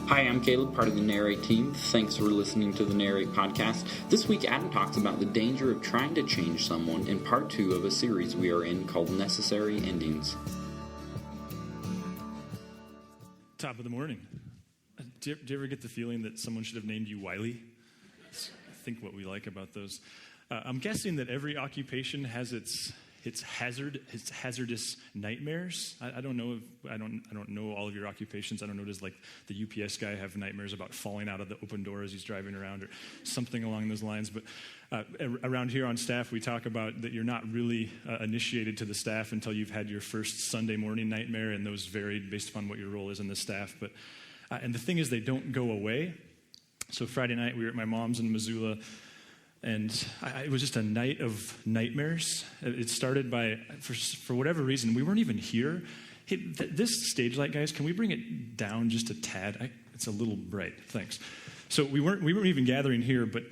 Hi, I'm Caleb, part of the Narrate team. Thanks for listening to the Narrate podcast. This week, Adam talks about the danger of trying to change someone in part 2 of a series we are in called Necessary Endings. Top of the morning. Do you ever get the feeling that someone should have named you Wiley? That's, I think, what we like about those. I'm guessing that every occupation has its hazardous nightmares. I don't know. I don't know all of your occupations. I don't know. Does like the UPS guy have nightmares about falling out of the open door as he's driving around, or something along those lines? But around here on staff, we talk about that you're not really initiated to the staff until you've had your first Sunday morning nightmare, and those vary based upon what your role is in the staff. But and the thing is, they don't go away. So Friday night, we were at my mom's in Missoula. And it was just a night of nightmares. It started by, for whatever reason, we weren't even here. Hey, this stage light, guys, can we bring it down just a tad? It's a little bright, thanks. So we weren't even gathering here, but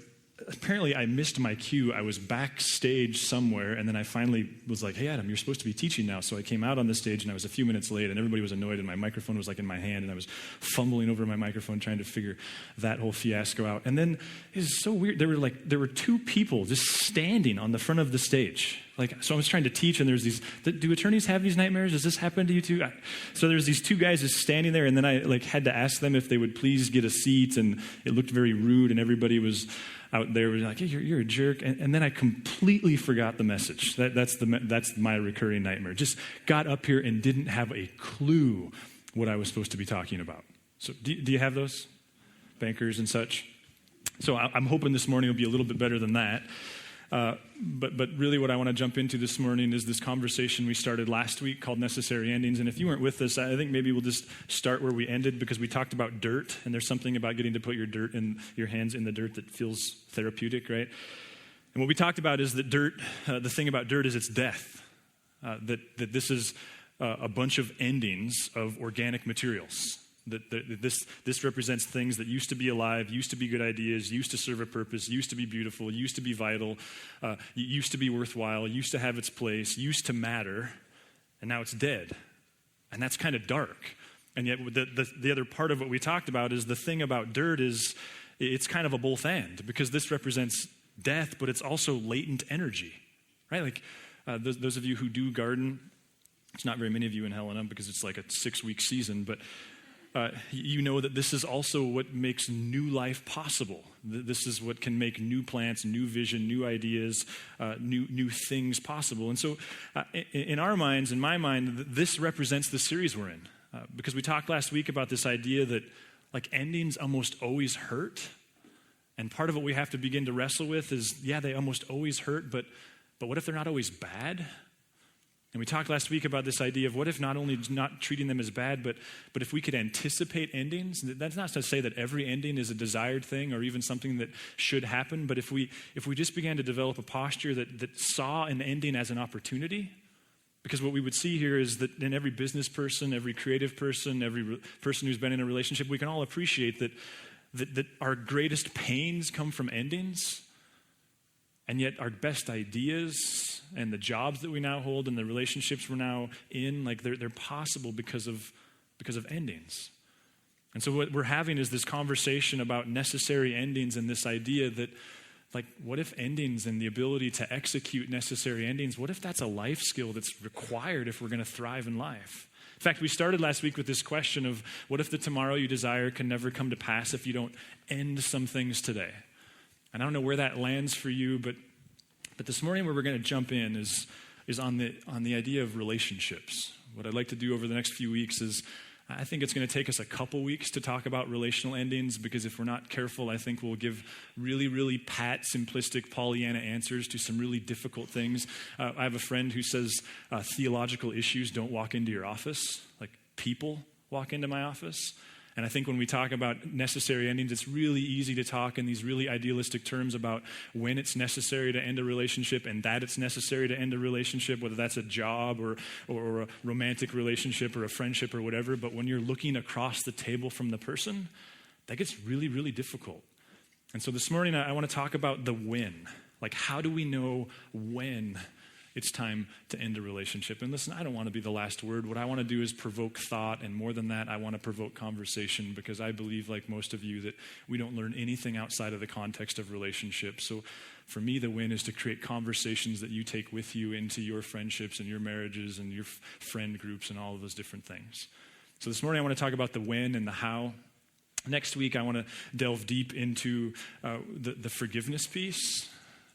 apparently I missed my cue. I was backstage somewhere, and then I finally was like, hey, Adam, you're supposed to be teaching now. So I came out on the stage, and I was a few minutes late, and everybody was annoyed, and my microphone was like in my hand, and I was fumbling over my microphone trying to figure that whole fiasco out. And then it was so weird. There were two people just standing on the front of the stage. So I was trying to teach, and there's these, do attorneys have these nightmares? Does this happen to you too? So there's these two guys just standing there, and then I had to ask them if they would please get a seat, and it looked very rude, and everybody was out there was like, hey, you're a jerk. And then I completely forgot the message. That's my recurring nightmare. Just got up here and didn't have a clue what I was supposed to be talking about. So do you have those? Bankers and such? So I'm hoping this morning will be a little bit better than that. But really what I want to jump into this morning is this conversation we started last week called Necessary Endings. And if you weren't with us, I think maybe we'll just start where we ended, because we talked about dirt, and there's something about getting to put your hands in the dirt that feels therapeutic, right? And what we talked about is that dirt, the thing about dirt is it's death. That this is a bunch of endings of organic materials. That this represents things that used to be alive, used to be good ideas, used to serve a purpose, used to be beautiful, used to be vital, used to be worthwhile, used to have its place, used to matter, and now it's dead. And that's kind of dark. And yet the other part of what we talked about is the thing about dirt is it's kind of a both and, because this represents death, but it's also latent energy, right? Like those of you who do garden, it's not very many of you in Helena because it's like a 6-week season, but you know that this is also what makes new life possible. This is what can make new plants, new vision, new ideas, new things possible. And so in our minds, in my mind, this represents the series we're in. Because we talked last week about this idea that like endings almost always hurt. And part of what we have to begin to wrestle with is, yeah, they almost always hurt, but what if they're not always bad? And we talked last week about this idea of what if not only not treating them as bad, but if we could anticipate endings. That's not to say that every ending is a desired thing or even something that should happen, but if we just began to develop a posture that saw an ending as an opportunity, because what we would see here is that in every business person, every creative person, every person who's been in a relationship, we can all appreciate that our greatest pains come from endings. And yet our best ideas and the jobs that we now hold and the relationships we're now in, like they're possible because of endings. And so what we're having is this conversation about necessary endings and this idea that, like, what if endings and the ability to execute necessary endings, what if that's a life skill that's required if we're going to thrive in life? In fact, we started last week with this question of what if the tomorrow you desire can never come to pass if you don't end some things today? And I don't know where that lands for you, but this morning where we're going to jump in is on the idea of relationships. What I'd like to do over the next few weeks is, I think it's going to take us a couple weeks to talk about relational endings, because if we're not careful, I think we'll give really, really pat, simplistic Pollyanna answers to some really difficult things. I have a friend who says theological issues don't walk into your office, like people walk into my office. And I think when we talk about necessary endings, it's really easy to talk in these really idealistic terms about when it's necessary to end a relationship and that it's necessary to end a relationship, whether that's a job or a romantic relationship or a friendship or whatever. But when you're looking across the table from the person, that gets really, really difficult. And so this morning, I want to talk about the when. Like, how do we know when it's time to end a relationship. And listen, I don't want to be the last word. What I want to do is provoke thought, and more than that, I want to provoke conversation, because I believe, like most of you, that we don't learn anything outside of the context of relationships. So for me, the win is to create conversations that you take with you into your friendships and your marriages and your friend groups and all of those different things. So this morning I want to talk about the when and the how. Next week I want to delve deep into the forgiveness piece,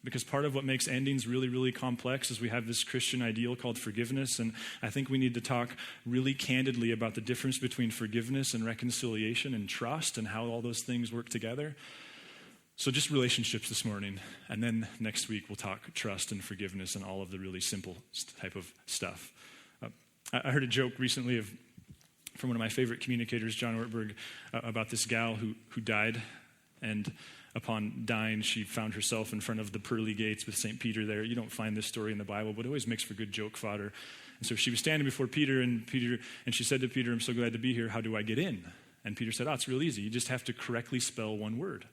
because part of what makes endings really, really complex is we have this Christian ideal called forgiveness, and I think we need to talk really candidly about the difference between forgiveness and reconciliation and trust and how all those things work together. So just relationships this morning, and then next week we'll talk trust and forgiveness and all of the really simple type of stuff. I heard a joke recently from one of my favorite communicators, John Ortberg, about this gal who died, and upon dying, she found herself in front of the pearly gates with St. Peter there. You don't find this story in the Bible, but it always makes for good joke fodder. And so she was standing before Peter, and she said to Peter, "I'm so glad to be here. How do I get in?" And Peter said, "Oh, it's real easy. You just have to correctly spell one word."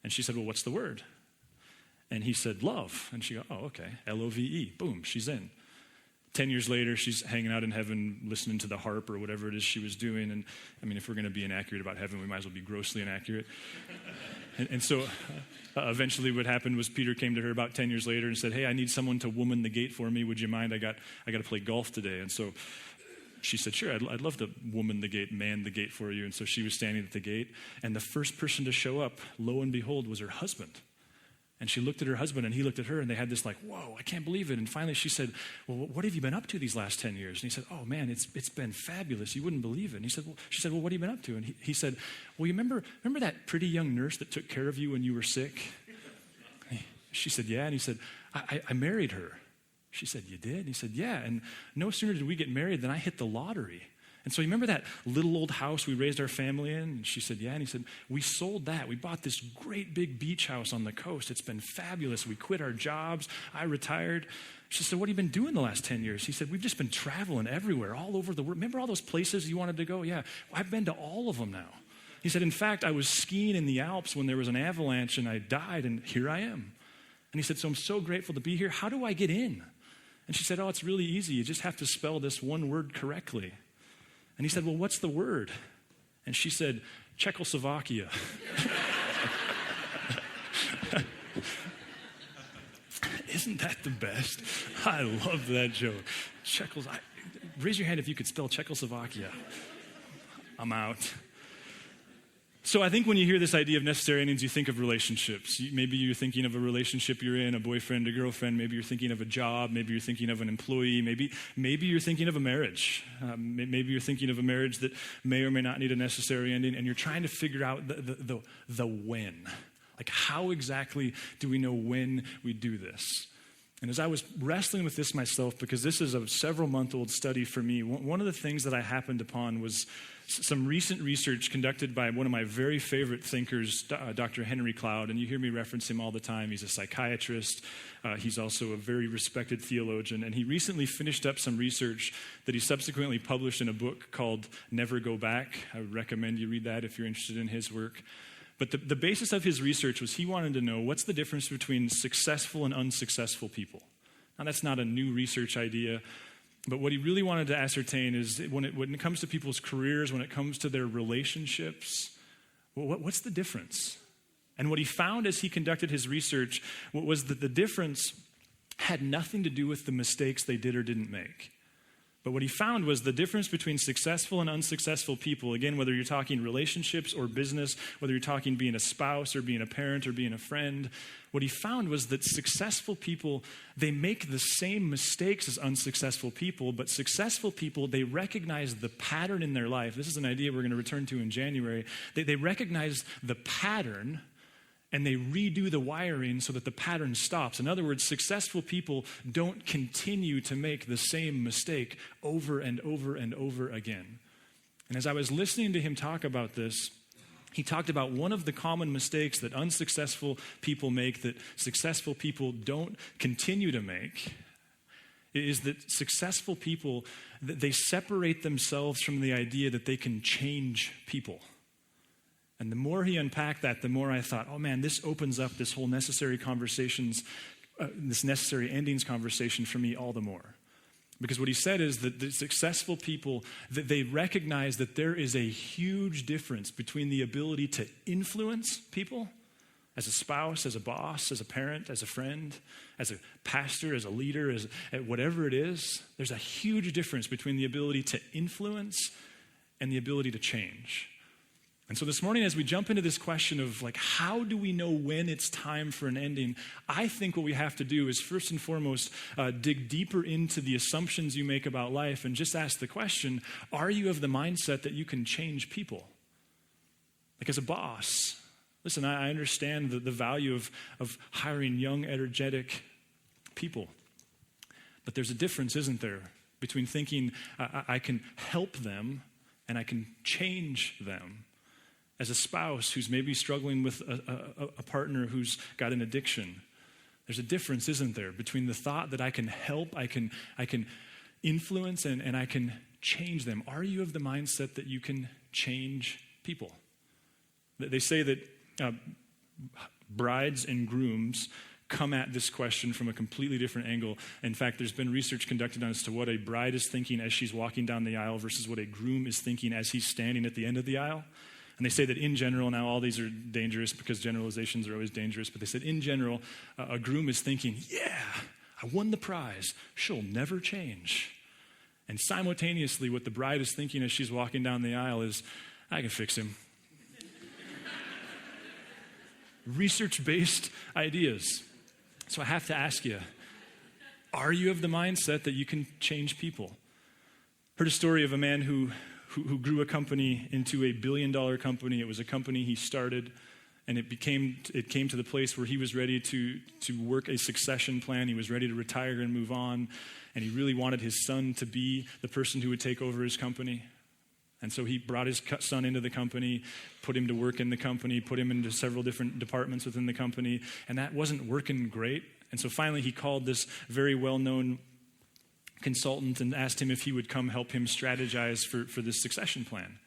And she said, "Well, what's the word?" And he said, "Love." And she go, "Oh, okay, Love." Boom, she's in. 10 years later, she's hanging out in heaven listening to the harp or whatever it is she was doing. And I mean, if we're going to be inaccurate about heaven, we might as well be grossly inaccurate. And so eventually what happened was Peter came to her about 10 years later and said, "Hey, I need someone to woman the gate for me. Would you mind? I got to play golf today." And so she said, "Sure, I'd love to woman the gate, man the gate for you." And so she was standing at the gate, and the first person to show up, lo and behold, was her husband. And she looked at her husband, and he looked at her, and they had this like, "Whoa, I can't believe it." And finally she said, "Well, what have you been up to these last 10 years? And he said, "Oh man, it's been fabulous. You wouldn't believe it." And she said, "Well, what have you been up to?" And he said, "Well, you remember that pretty young nurse that took care of you when you were sick?" She said, "Yeah." And he said, I married her." She said, "You did?" And he said, "Yeah. And no sooner did we get married than I hit the lottery. And so you remember that little old house we raised our family in?" And she said, "Yeah." And he said, "We sold that. We bought this great big beach house on the coast. It's been fabulous. We quit our jobs. I retired." She said, "What have you been doing the last 10 years? He said, "We've just been traveling everywhere, all over the world. Remember all those places you wanted to go?" "Yeah, I've been to all of them now." He said, "In fact, I was skiing in the Alps when there was an avalanche and I died, and here I am." And he said, "So I'm so grateful to be here. How do I get in?" And she said, "Oh, it's really easy. You just have to spell this one word correctly." And he said, "Well, what's the word?" And she said, "Czechoslovakia." Isn't that the best? I love that joke. Raise your hand if you could spell Czechoslovakia. I'm out. So I think when you hear this idea of necessary endings, you think of relationships. Maybe you're thinking of a relationship you're in, a boyfriend, a girlfriend. Maybe you're thinking of a job. Maybe you're thinking of an employee. Maybe you're thinking of a marriage. Maybe you're thinking of a marriage that may or may not need a necessary ending, and you're trying to figure out the when. Like, how exactly do we know when we do this? And as I was wrestling with this myself, because this is a several-month-old study for me, one of the things that I happened upon was some recent research conducted by one of my very favorite thinkers, Dr. Henry Cloud, and you hear me reference him all the time. He's a psychiatrist. He's also a very respected theologian, and he recently finished up some research that he subsequently published in a book called Never Go Back. I would recommend you read that if you're interested in his work. But the basis of his research was he wanted to know what's the difference between successful and unsuccessful people. Now, that's not a new research idea, but what he really wanted to ascertain is when it comes to people's careers, when it comes to their relationships, what's the difference? And what he found as he conducted his research was that the difference had nothing to do with the mistakes they did or didn't make. But what he found was the difference between successful and unsuccessful people, again, whether you're talking relationships or business, whether you're talking being a spouse or being a parent or being a friend, what he found was that successful people, they make the same mistakes as unsuccessful people, but successful people, they recognize the pattern in their life. This is an idea we're going to return to in January. They recognize the pattern, and they redo the wiring so that the pattern stops. In other words, successful people don't continue to make the same mistake over and over and over again. And as I was listening to him talk about this, he talked about one of the common mistakes that unsuccessful people make that successful people don't continue to make is that successful people, they separate themselves from the idea that they can change people. And the more he unpacked that, the more I thought, oh man, this opens up this whole necessary conversations this necessary endings conversation for me all the more. Because what he said is that the successful people, that they recognize that there is a huge difference between the ability to influence people as a spouse, as a boss, as a parent, as a friend, as a pastor, as a leader, as whatever it is. There's a huge difference between the ability to influence and the ability to change. And so this morning, as we jump into this question of like, how do we know when it's time for an ending? I think what we have to do is first and foremost, dig deeper into the assumptions you make about life and just ask the question, are you of the mindset that you can change people? Like as a boss, listen, I understand the value of hiring young, energetic people. But there's a difference, isn't there, between thinking I can help them and I can change them. As a spouse who's maybe struggling with a partner who's got an addiction, there's a difference, isn't there, between the thought that I can help, I can influence, and I can change them. Are you of the mindset that you can change people? They say that brides and grooms come at this question from a completely different angle. In fact, there's been research conducted on as to what a bride is thinking as she's walking down the aisle versus what a groom is thinking as he's standing at the end of the aisle. And they say that in general, now all these are dangerous because generalizations are always dangerous, but they said in general, a groom is thinking, yeah, I won the prize. She'll never change. And simultaneously, what the bride is thinking as she's walking down the aisle is, I can fix him. Research-based ideas. So I have to ask you, are you of the mindset that you can change people? Heard a story of a man who grew a company into a billion-dollar company. It was a company he started, and it came to the place where he was ready to work a succession plan. He was ready to retire and move on, and he really wanted his son to be the person who would take over his company. And so he brought his son into the company, put him to work in the company, put him into several different departments within the company, and that wasn't working great. And so finally he called this very well-known consultant and asked him if he would come help him strategize for this succession plan.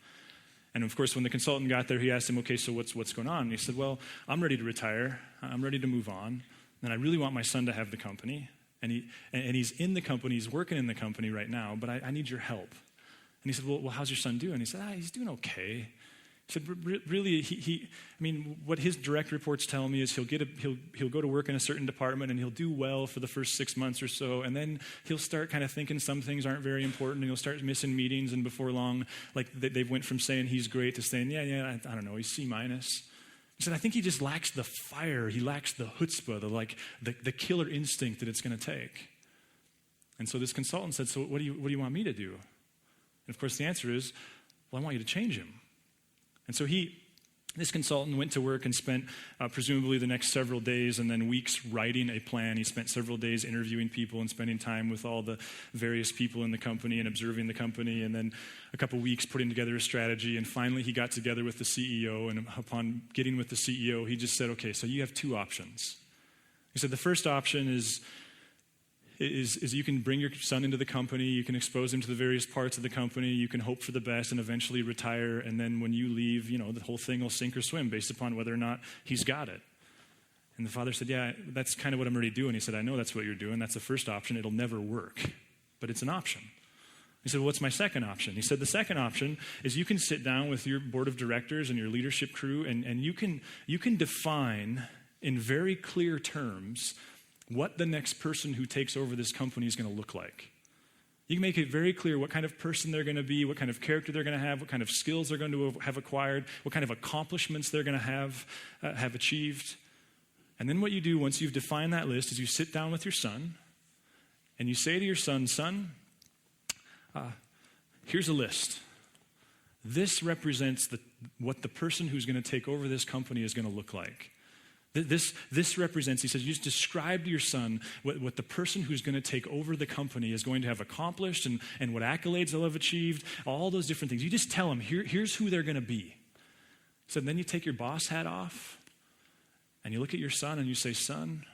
And of course, when the consultant got there, he asked him, okay, so what's going on? And he said, well, I'm ready to retire. I'm ready to move on. And I really want my son to have the company. And he's in the company, he's working in the company right now, but I need your help. And he said, well, how's your son doing? He said, he's doing okay. He said, really, what his direct reports tell me is he'll go to work in a certain department and he'll do well for the first 6 months or so, and then he'll start kind of thinking some things aren't very important, and he'll start missing meetings, and before long, like they went from saying he's great to saying, I don't know, he's C-. He said, I think he just lacks the fire, he lacks the chutzpah, the killer instinct that it's going to take. And so this consultant said, so what do you want me to do? And of course the answer is, well, I want you to change him. And so this consultant went to work and spent presumably the next several days and then weeks writing a plan. He spent several days interviewing people and spending time with all the various people in the company and observing the company, and then a couple weeks putting together a strategy. And finally he got together with the CEO, and upon getting with the CEO, he just said, okay, so you have two options. He said the first option is you can bring your son into the company, you can expose him to the various parts of the company, you can hope for the best and eventually retire, and then when you leave, the whole thing will sink or swim based upon whether or not he's got it. And the father said, yeah, that's kind of what I'm already doing. He said, I know that's what you're doing. That's the first option. It'll never work, but it's an option. He said, well, what's my second option? He said, the second option is you can sit down with your board of directors and your leadership crew, and you can define in very clear terms what the next person who takes over this company is going to look like. You can make it very clear what kind of person they're going to be, what kind of character they're going to have, what kind of skills they're going to have acquired, what kind of accomplishments they're going to have achieved. And then what you do once you've defined that list is you sit down with your son and you say to your son, here's a list. This represents what the person who's going to take over this company is going to look like. This represents, he says, you just describe to your son what the person who's going to take over the company is going to have accomplished and what accolades they'll have achieved, all those different things. You just tell them, here's who they're going to be. So then you take your boss hat off and you look at your son and you say, son,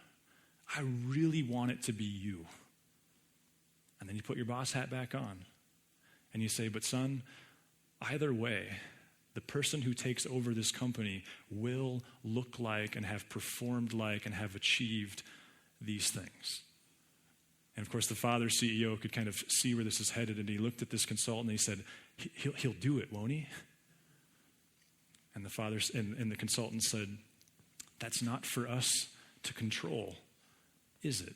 I really want it to be you. And then you put your boss hat back on and you say, but son, either way, the person who takes over this company will look like and have performed like and have achieved these things. And of course, the father CEO could kind of see where this is headed, and he looked at this consultant and he said, he'll do it, won't he? And the father and the consultant said, that's not for us to control, is it?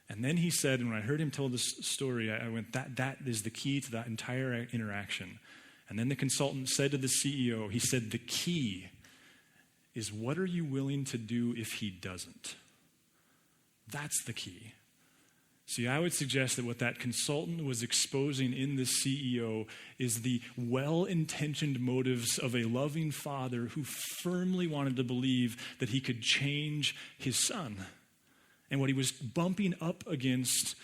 And then he said, and when I heard him tell this story, I went, that is the key to that entire interaction. And then the consultant said to the CEO, he said, the key is, what are you willing to do if he doesn't? That's the key. See, I would suggest that what that consultant was exposing in the CEO is the well-intentioned motives of a loving father who firmly wanted to believe that he could change his son. And what he was bumping up against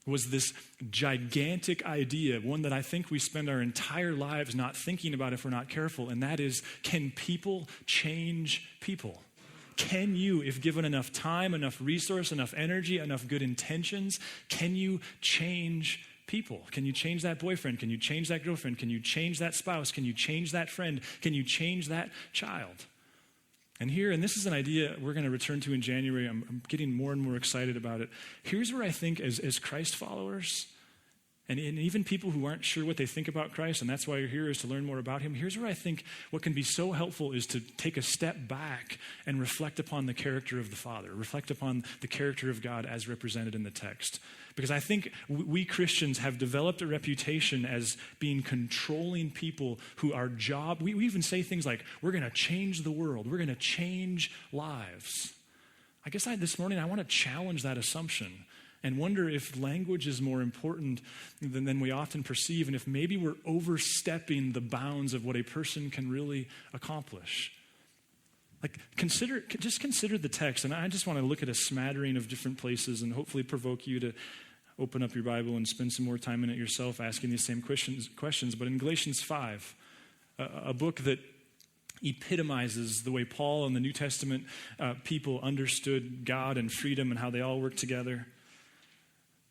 was this gigantic idea, one that I think we spend our entire lives not thinking about if we're not careful, and that is, can people change people? Can you, if given enough time, enough resource, enough energy, enough good intentions, can you change people? Can you change that boyfriend? Can you change that girlfriend? Can you change that spouse? Can you change that friend? Can you change that child? And this is an idea we're going to return to in January. I'm getting more and more excited about it. Here's where I think as Christ followers, and even people who aren't sure what they think about Christ, and that's why you're here, is to learn more about him. Here's where I think what can be so helpful is to take a step back and reflect upon the character of the Father, reflect upon the character of God as represented in the text. Because I think we Christians have developed a reputation as being controlling people who our job, we even say things like, we're going to change the world, we're going to change lives. I guess this morning I want to challenge that assumption and wonder if language is more important than we often perceive, and if maybe we're overstepping the bounds of what a person can really accomplish. Just consider the text, and I just want to look at a smattering of different places and hopefully provoke you to open up your Bible and spend some more time in it yourself asking these same questions. But in Galatians 5, a book that epitomizes the way Paul and the New Testament people understood God and freedom and how they all work together,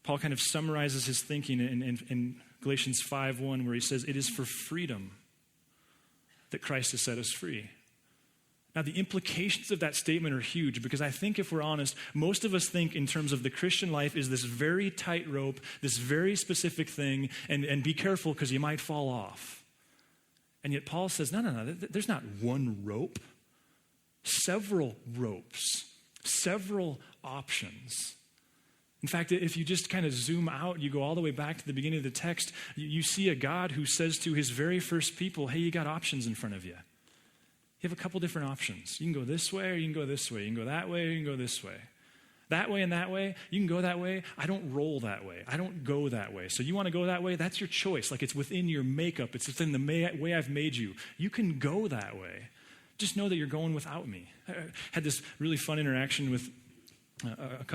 Paul kind of summarizes his thinking in Galatians 5:1, where he says, it is for freedom that Christ has set us free. Now, the implications of that statement are huge, because I think if we're honest, most of us think in terms of the Christian life is this very tight rope, this very specific thing, and be careful because you might fall off. And yet Paul says, no, there's not one rope, several ropes, several options. In fact, if you just kind of zoom out, you go all the way back to the beginning of the text, you see a God who says to his very first people, hey, you got options in front of you. You have a couple different options. You can go this way or you can go this way. You can go that way or you can go this way. That way and that way, you can go that way. I don't roll that way. I don't go that way. So you want to go that way? That's your choice. Like, it's within your makeup. It's within the way I've made you. You can go that way. Just know that you're going without me. I had this really fun interaction with a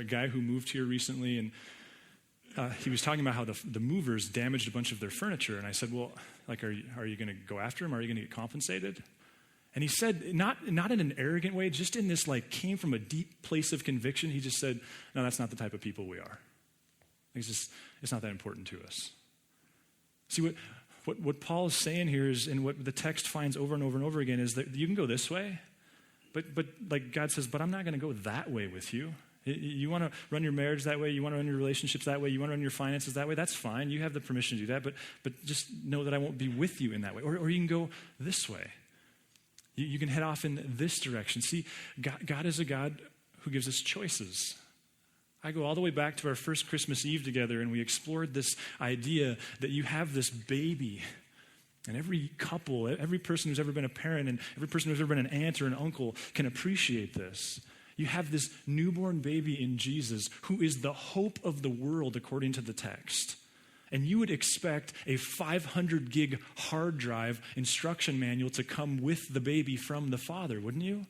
guy who moved here recently, and he was talking about how the movers damaged a bunch of their furniture. And I said, well, like, are you going to go after him? Are you going to get compensated? And he said, not in an arrogant way, just in this, like, came from a deep place of conviction. He just said, no, that's not the type of people we are. It's not that important to us. See, what Paul is saying here is, and what the text finds over and over and over again, is that you can go this way, but like God says, but I'm not going to go that way with you. You want to run your marriage that way, you want to run your relationships that way, you want to run your finances that way, that's fine. You have the permission to do that, but just know that I won't be with you in that way. Or you can go this way. You can head off in this direction. See, God is a God who gives us choices. I go all the way back to our first Christmas Eve together, and we explored this idea that you have this baby. And every couple, every person who's ever been a parent, and every person who's ever been an aunt or an uncle can appreciate this. You have this newborn baby in Jesus who is the hope of the world, according to the text. And you would expect a 500 gig hard drive instruction manual to come with the baby from the Father, wouldn't you?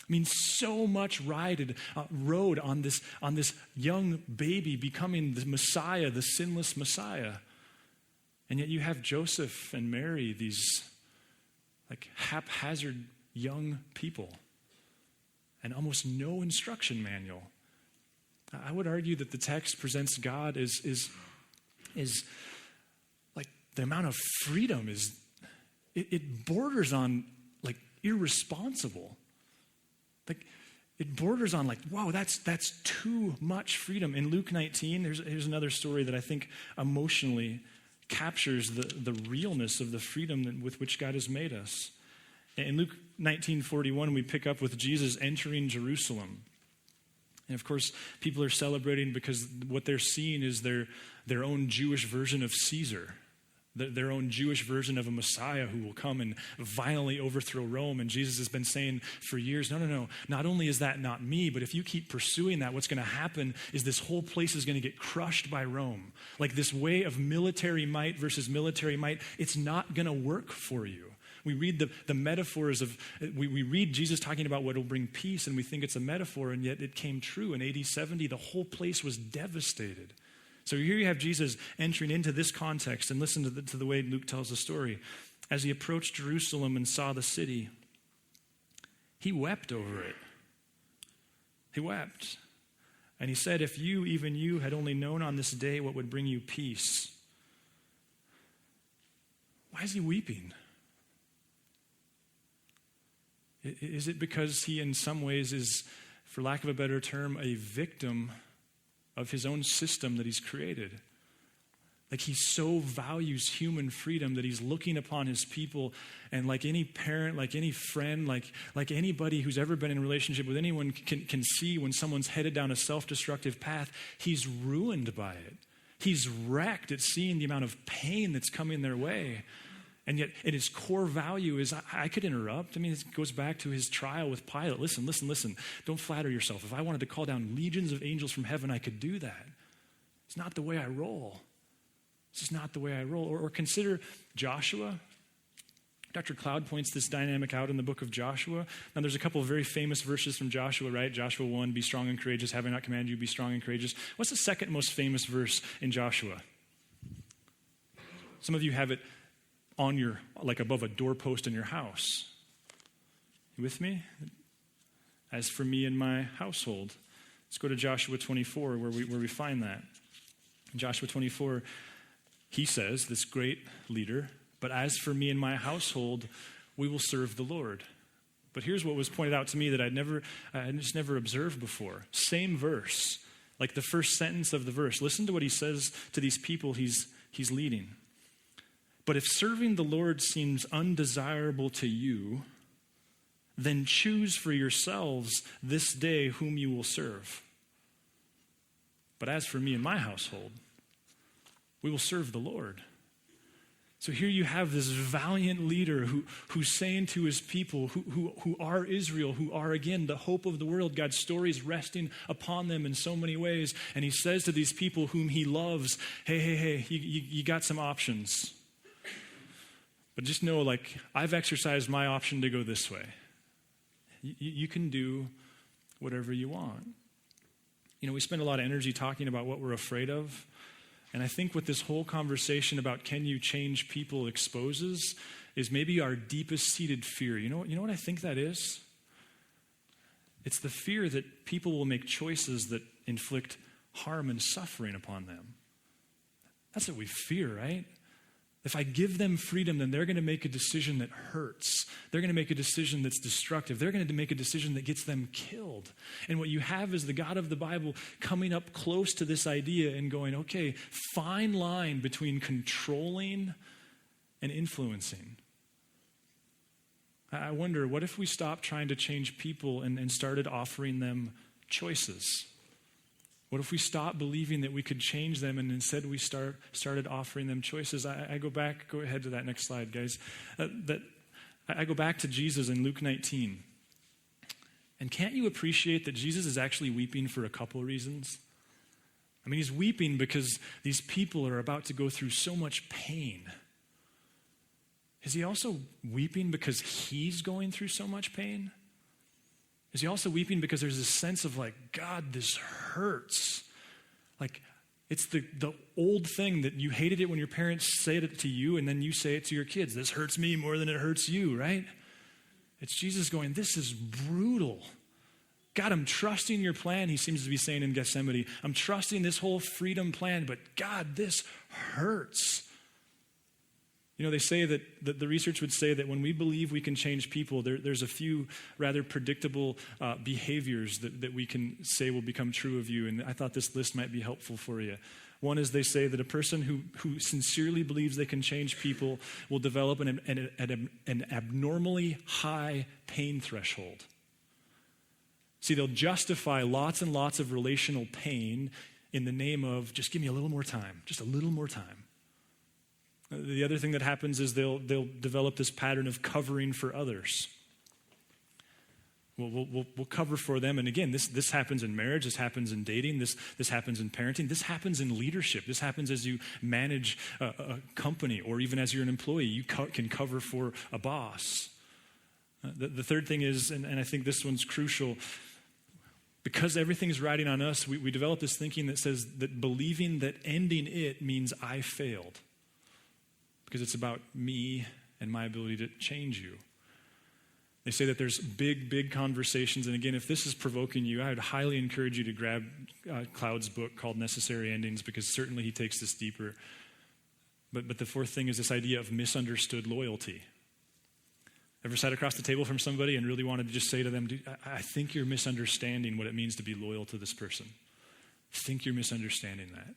I mean, so much rode on this young baby becoming the Messiah, the sinless Messiah. And yet you have Joseph and Mary, these like haphazard young people, and almost no instruction manual. I would argue that the text presents God is like the amount of freedom it borders on like irresponsible. Like it borders on like, whoa, that's too much freedom. In Luke 19, here's another story that I think emotionally captures the realness of the freedom with which God has made us. In Luke 19:41, we pick up with Jesus entering Jerusalem. And of course, people are celebrating because what they're seeing is their own Jewish version of Caesar, their own Jewish version of a Messiah who will come and violently overthrow Rome. And Jesus has been saying for years, no, not only is that not me, but if you keep pursuing that, what's going to happen is this whole place is going to get crushed by Rome. Like this way of military might versus military might, it's not going to work for you. We read the metaphors of, we read Jesus talking about what will bring peace, and we think it's a metaphor, and yet it came true. In AD 70, the whole place was devastated. So here you have Jesus entering into this context, and listen to the way Luke tells the story. As he approached Jerusalem and saw the city, he wept over it. He wept. And he said, if you, even you, had only known on this day what would bring you peace. Why is he weeping? Is it because he in some ways is, for lack of a better term, a victim of his own system that he's created? Like he so values human freedom that he's looking upon his people, and like any parent, like any friend, like anybody who's ever been in a relationship with anyone can see when someone's headed down a self-destructive path, he's ruined by it. He's wrecked at seeing the amount of pain that's coming their way. And yet, at his core value is, I could interrupt. I mean, it goes back to his trial with Pilate. Listen. Don't flatter yourself. If I wanted to call down legions of angels from heaven, I could do that. It's not the way I roll. It's just not the way I roll. Or consider Joshua. Dr. Cloud points this dynamic out in the book of Joshua. Now, there's a couple of very famous verses from Joshua, right? Joshua 1, be strong and courageous. Have I not commanded you, be strong and courageous? What's the second most famous verse in Joshua? Some of you have it on your, like above a doorpost in your house. You with me? As for me and my household. Let's go to Joshua 24 where we find that. In Joshua 24, he says, this great leader, but as for me and my household, we will serve the Lord. But here's what was pointed out to me that I just never observed before. Same verse, like the first sentence of the verse. Listen to what he says to these people he's leading. But if serving the Lord seems undesirable to you, then choose for yourselves this day whom you will serve. But as for me and my household, we will serve the Lord. So here you have this valiant leader who's saying to his people, who are Israel, who are, again, the hope of the world. God's story is resting upon them in so many ways. And he says to these people whom he loves, hey, you got some options. But just know, like, I've exercised my option to go this way. You can do whatever you want. You know, we spend a lot of energy talking about what we're afraid of. And I think what this whole conversation about can you change people exposes is maybe our deepest seated fear. You know what I think that is? It's the fear that people will make choices that inflict harm and suffering upon them. That's what we fear, right? If I give them freedom, then they're going to make a decision that hurts. They're going to make a decision that's destructive. They're going to make a decision that gets them killed. And what you have is the God of the Bible coming up close to this idea and going, okay, fine line between controlling and influencing. I wonder, what if we stopped trying to change people and started offering them choices? What if we stopped believing that we could change them and instead we started offering them choices? I go back, go ahead to that next slide, guys. I go back to Jesus in Luke 19. And can't you appreciate that Jesus is actually weeping for a couple of reasons? I mean, he's weeping because these people are about to go through so much pain. Is he also weeping because he's going through so much pain? Is he also weeping because there's this sense of like, God, this hurts? Like, it's the old thing that you hated it when your parents said it to you and then you say it to your kids. This hurts me more than it hurts you, right? It's Jesus going, this is brutal. God, I'm trusting your plan, he seems to be saying in Gethsemane. I'm trusting this whole freedom plan, but God, this hurts. They say that the research would say that when we believe we can change people, there's a few rather predictable behaviors that we can say will become true of you. And I thought this list might be helpful for you. One is they say that a person who sincerely believes they can change people will develop an abnormally high pain threshold. See, they'll justify lots and lots of relational pain in the name of just give me a little more time, just a little more time. The other thing that happens is they'll develop this pattern of covering for others. We'll cover for them. And again, this happens in marriage. This happens in dating. This happens in parenting. This happens in leadership. This happens as you manage a company, or even as you're an employee. You can cover for a boss. The third thing is, and I think this one's crucial, because everything's riding on us, we develop this thinking that says that believing that ending it means I failed. Because it's about me and my ability to change you. They say that there's big conversations. And again, if this is provoking you, I would highly encourage you to grab Cloud's book called Necessary Endings, because certainly he takes this deeper. But the fourth thing is this idea of misunderstood loyalty. Ever sat across the table from somebody and really wanted to just say to them, dude, I think you're misunderstanding what it means to be loyal to this person. I think you're misunderstanding that.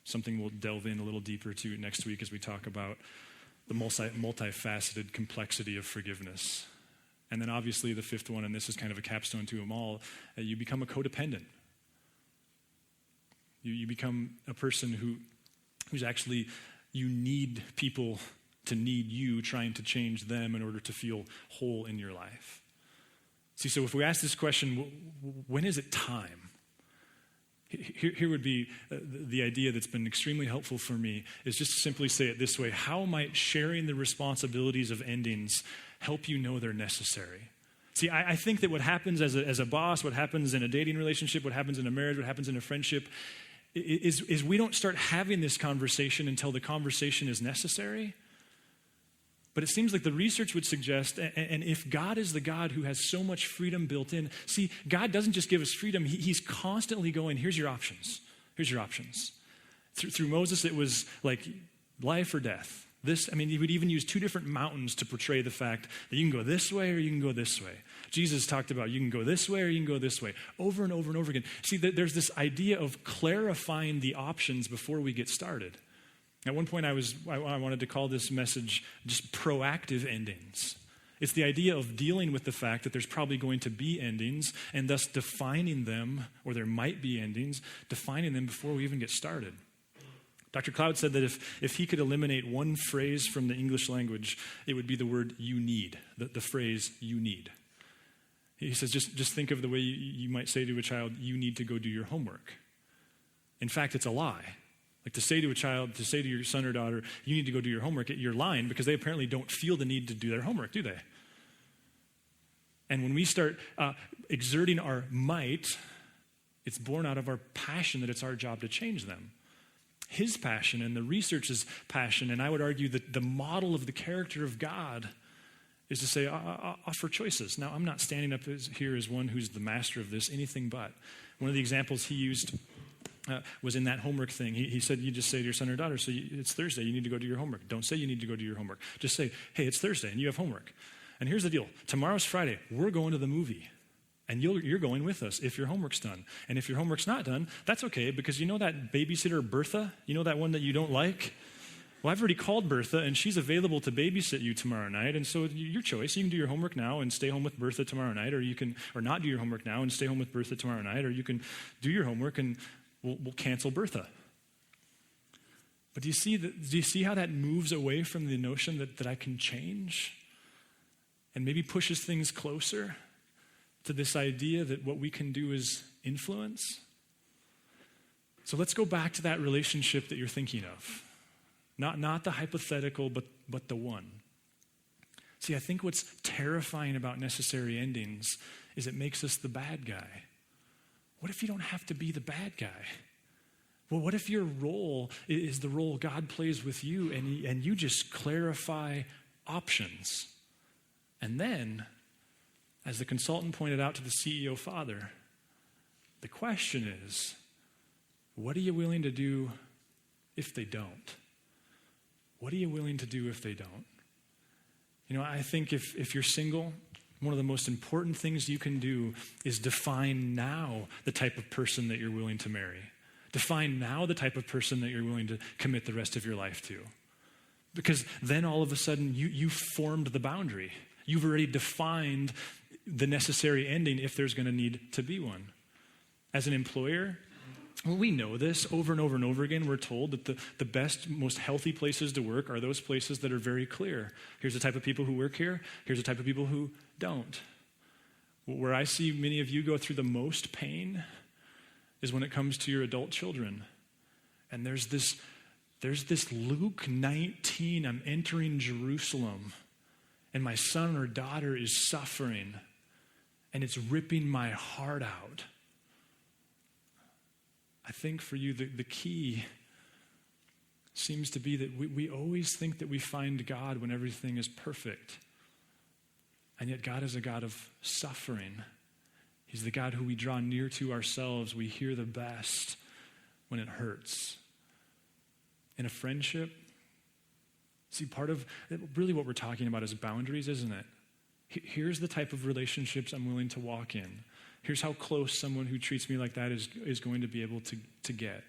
Something we'll delve in a little deeper to next week as we talk about the multifaceted complexity of forgiveness. And then obviously the fifth one, and this is kind of a capstone to them all, you become a codependent. You become a person who's actually, you need people to need you, trying to change them in order to feel whole in your life. See, so if we ask this question, when is it time? Here would be the idea that's been extremely helpful for me, is just to simply say it this way: how might sharing the responsibilities of endings help you know they're necessary? See, I think that what happens as a boss, what happens in a dating relationship, what happens in a marriage, what happens in a friendship, is we don't start having this conversation until the conversation is necessary. But it seems like the research would suggest, and if God is the God who has so much freedom built in, see, God doesn't just give us freedom, he's constantly going, here's your options. Here's your options. Through Moses, it was like life or death. He would even use two different mountains to portray the fact that you can go this way or you can go this way. Jesus talked about you can go this way or you can go this way, over and over and over again. See, there's this idea of clarifying the options before we get started. At one point, I wanted to call this message just proactive endings. It's the idea of dealing with the fact that there's probably going to be endings, and thus defining them, or there might be endings, defining them before we even get started. Dr. Cloud said that if he could eliminate one phrase from the English language, it would be the word you need, the phrase you need. He says, just think of the way you might say to a child, you need to go do your homework. In fact, it's a lie. Like to say to a child, to say to your son or daughter, you need to go do your homework, you're lying, because they apparently don't feel the need to do their homework, do they? And when we start exerting our might, it's born out of our passion that it's our job to change them. His passion and the research's passion, and I would argue that the model of the character of God is to say, offer choices. Now, I'm not standing up here as one who's the master of this, anything but. One of the examples he used was in that homework thing. He said, you just say to your son or daughter, so it's Thursday, you need to go do your homework. Don't say you need to go do your homework. Just say, hey, it's Thursday and you have homework. And here's the deal. Tomorrow's Friday. We're going to the movie. And you're going with us if your homework's done. And if your homework's not done, that's okay, because you know that babysitter Bertha? You know that one that you don't like? Well, I've already called Bertha, and she's available to babysit you tomorrow night. And so your choice. You can do your homework now and stay home with Bertha tomorrow night, or not do your homework now and stay home with Bertha tomorrow night, or you can do your homework and we'll cancel Bertha. But do you see how that moves away from the notion that I can change? And maybe pushes things closer to this idea that what we can do is influence? So let's go back to that relationship that you're thinking of. Not the hypothetical, but the one. See, I think what's terrifying about necessary endings is it makes us the bad guy. What if you don't have to be the bad guy? Well, what if your role is the role God plays with you, and you just clarify options? And then, as the consultant pointed out to the CEO father, the question is, what are you willing to do if they don't? what are you willing to do if they don't? You know, I think if you're single, one of the most important things you can do is define now the type of person that you're willing to marry. Define now the type of person that you're willing to commit the rest of your life to. Because then all of a sudden you formed the boundary. You've already defined the necessary ending if there's going to need to be one. As an employer, well, we know this over and over and over again. We're told that the best, most healthy places to work are those places that are very clear. Here's the type of people who work here. Here's the type of people who don't. Where I see many of you go through the most pain is when it comes to your adult children. And there's this Luke 19, I'm entering Jerusalem, and my son or daughter is suffering, and it's ripping my heart out. I think for you, the key seems to be that we always think that we find God when everything is perfect. And yet God is a God of suffering. He's the God who we draw near to ourselves. We hear the best when it hurts. In a friendship, see, part of really what we're talking about is boundaries, isn't it? Here's the type of relationships I'm willing to walk in. Here's how close someone who treats me like that is going to be able to get.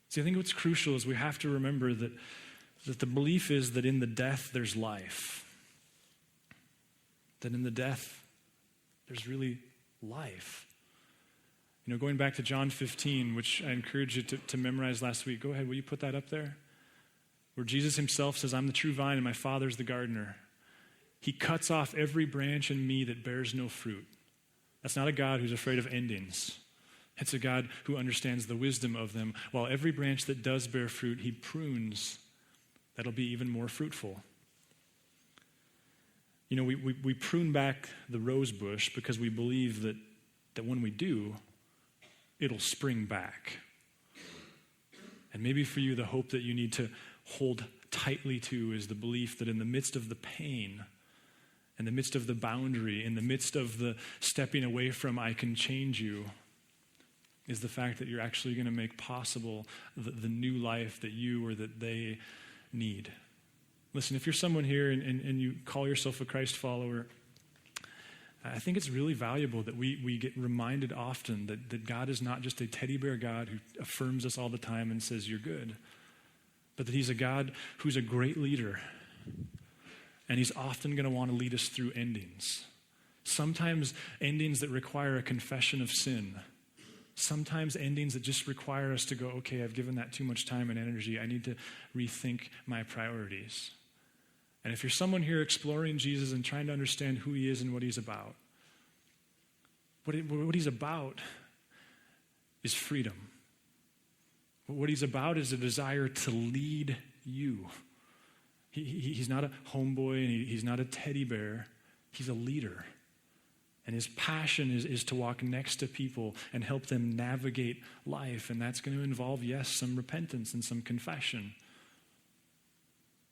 See, I think what's crucial is we have to remember that the belief is that in the death there's life. That in the death there's really life. You know, going back to John 15, which I encouraged you to memorize last week. Go ahead, will you put that up there? Where Jesus himself says, I'm the true vine and my Father's the gardener. He cuts off every branch in me that bears no fruit. That's not a God who's afraid of endings. It's a God who understands the wisdom of them. While every branch that does bear fruit, he prunes, that'll be even more fruitful. You know, we prune back the rose bush because we believe that when we do, it'll spring back. And maybe for you, the hope that you need to hold tightly to is the belief that in the midst of the pain, in the midst of the boundary, in the midst of the stepping away from I can change you, is the fact that you're actually going to make possible the new life that you or that they need. Listen, if you're someone here and you call yourself a Christ follower, I think it's really valuable that we get reminded often that God is not just a teddy bear God who affirms us all the time and says you're good, but that he's a God who's a great leader. And he's often going to want to lead us through endings. Sometimes endings that require a confession of sin. Sometimes endings that just require us to go, okay, I've given that too much time and energy. I need to rethink my priorities. And if you're someone here exploring Jesus and trying to understand who he is and what he's about, what he's about is freedom. What he's about is a desire to lead you. He's not a homeboy and he's not a teddy bear. He's a leader. And his passion is to walk next to people and help them navigate life. And that's going to involve, yes, some repentance and some confession.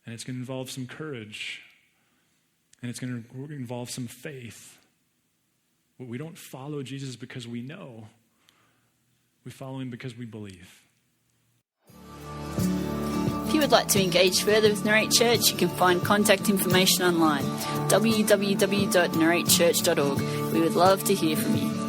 And it's going to involve some courage. And it's going to involve some faith. But we don't follow Jesus because we know. We follow him because we believe. If you would like to engage further with Narrate Church, you can find contact information online, www.narratechurch.org. We would love to hear from you.